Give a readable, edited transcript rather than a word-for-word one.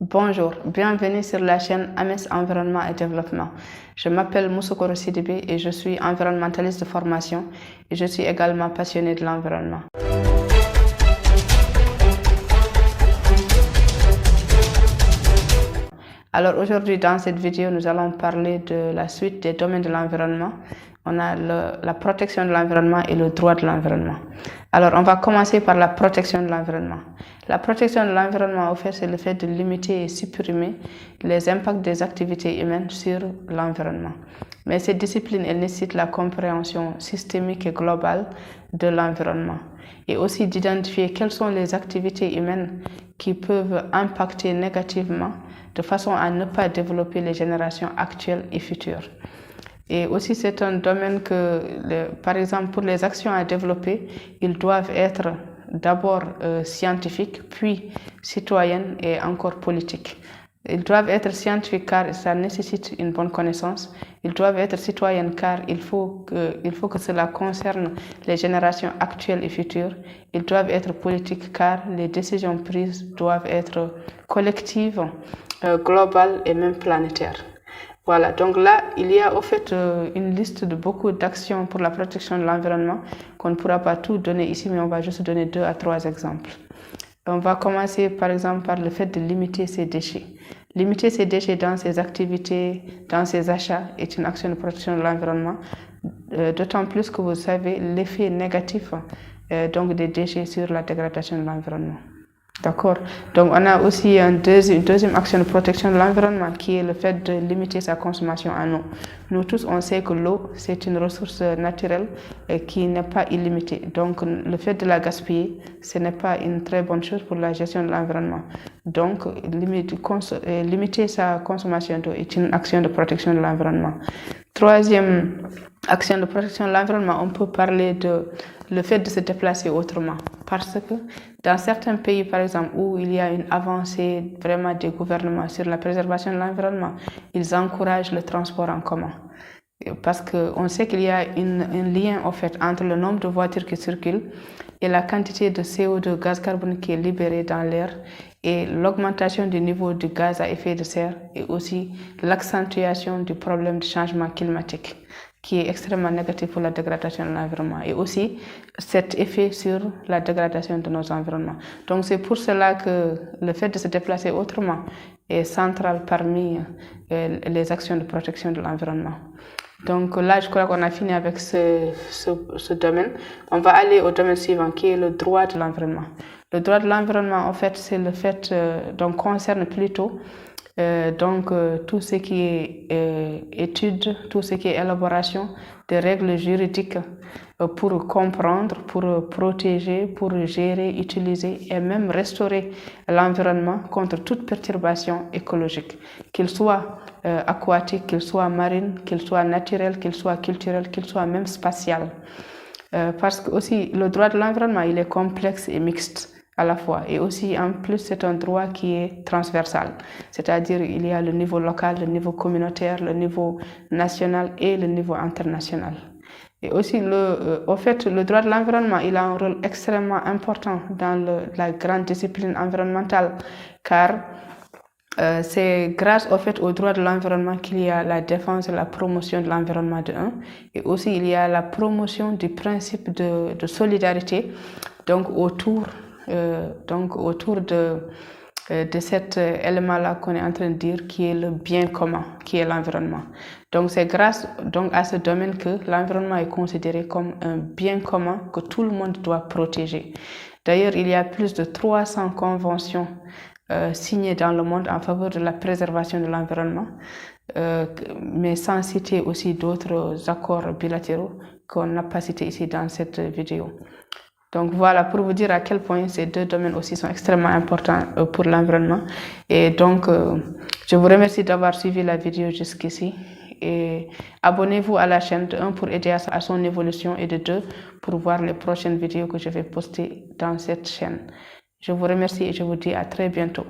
Bonjour, bienvenue sur la chaîne AMES Environnement et Développement. Je m'appelle Moussokoro Sidibé et je suis environnementaliste de formation et je suis également passionnée de l'environnement. Alors aujourd'hui, dans cette vidéo, nous allons parler de la suite des domaines de l'environnement. On a la protection de l'environnement et le droit de l'environnement. Alors, on va commencer par la protection de l'environnement. La protection de l'environnement, au fait, c'est le fait de limiter et supprimer les impacts des activités humaines sur l'environnement. Mais cette discipline, elle nécessite la compréhension systémique et globale de l'environnement et aussi d'identifier quelles sont les activités humaines qui peuvent impacter négativement de façon à ne pas développer les générations actuelles et futures. Et aussi, c'est un domaine que, par exemple, pour les actions à développer, ils doivent être d'abord scientifiques, puis citoyennes et encore politiques. Ils doivent être scientifiques car ça nécessite une bonne connaissance. Ils doivent être citoyennes car il faut que cela concerne les générations actuelles et futures. Ils doivent être politiques car les décisions prises doivent être collectives, globales et même planétaires. Voilà, donc là, il y a au fait une liste de beaucoup d'actions pour la protection de l'environnement qu'on ne pourra pas tout donner ici, mais on va juste donner 2 à 3 exemples. On va commencer par exemple par le fait de limiter ses déchets. Limiter ses déchets dans ses activités, dans ses achats est une action de protection de l'environnement, d'autant plus que vous savez l'effet négatif donc des déchets sur la dégradation de l'environnement. D'accord. Donc, on a aussi une deuxième action de protection de l'environnement qui est le fait de limiter sa consommation en eau. Nous tous, on sait que l'eau, c'est une ressource naturelle qui n'est pas illimitée. Donc, le fait de la gaspiller, ce n'est pas une très bonne chose pour la gestion de l'environnement. Donc, limiter sa consommation d'eau est une action de protection de l'environnement. Troisième action de protection de l'environnement, on peut parler de le fait de se déplacer autrement. Parce que dans certains pays, par exemple, où il y a une avancée vraiment des gouvernements sur la préservation de l'environnement, ils encouragent le transport en commun. Parce qu'on sait qu'il y a un lien en fait, entre le nombre de voitures qui circulent et la quantité de CO2, gaz carbonique qui est libéré dans l'air et l'augmentation du niveau de gaz à effet de serre et aussi l'accentuation du problème de changement climatique qui est extrêmement négatif pour la dégradation de l'environnement et aussi cet effet sur la dégradation de nos environnements. Donc c'est pour cela que le fait de se déplacer autrement est central parmi les actions de protection de l'environnement. Donc là, je crois qu'on a fini avec ce domaine. On va aller au domaine suivant qui est le droit de l'environnement. Le droit de l'environnement, en fait, c'est le fait, donc concerne plutôt tout ce qui est étude, tout ce qui est élaboration des règles juridiques pour comprendre, pour protéger, pour gérer, utiliser et même restaurer l'environnement contre toute perturbation écologique, qu'il soit aquatique, qu'il soit marine, qu'il soit naturel, qu'il soit culturel, qu'il soit même spatial. Parce que aussi le droit de l'environnement, il est complexe et mixte à la fois. Et aussi, en plus, c'est un droit qui est transversal. C'est-à-dire, il y a le niveau local, le niveau communautaire, le niveau national et le niveau international. Et aussi, au fait, le droit de l'environnement, il a un rôle extrêmement important dans la grande discipline environnementale, car c'est grâce au fait au droit de l'environnement qu'il y a la défense et la promotion de l'environnement de un, et aussi il y a la promotion du principe de solidarité, donc autour de cet élément-là qu'on est en train de dire qui est le bien commun, qui est l'environnement. Donc c'est grâce à ce domaine que l'environnement est considéré comme un bien commun que tout le monde doit protéger. D'ailleurs, il y a plus de 300 conventions signées dans le monde en faveur de la préservation de l'environnement, mais sans citer aussi d'autres accords bilatéraux qu'on n'a pas cités ici dans cette vidéo. Donc voilà, pour vous dire à quel point ces deux domaines aussi sont extrêmement importants pour l'environnement. Et donc, je vous remercie d'avoir suivi la vidéo jusqu'ici. Et abonnez-vous à la chaîne de 1 pour aider à son évolution et de 2 pour voir les prochaines vidéos que je vais poster dans cette chaîne. Je vous remercie et je vous dis à très bientôt.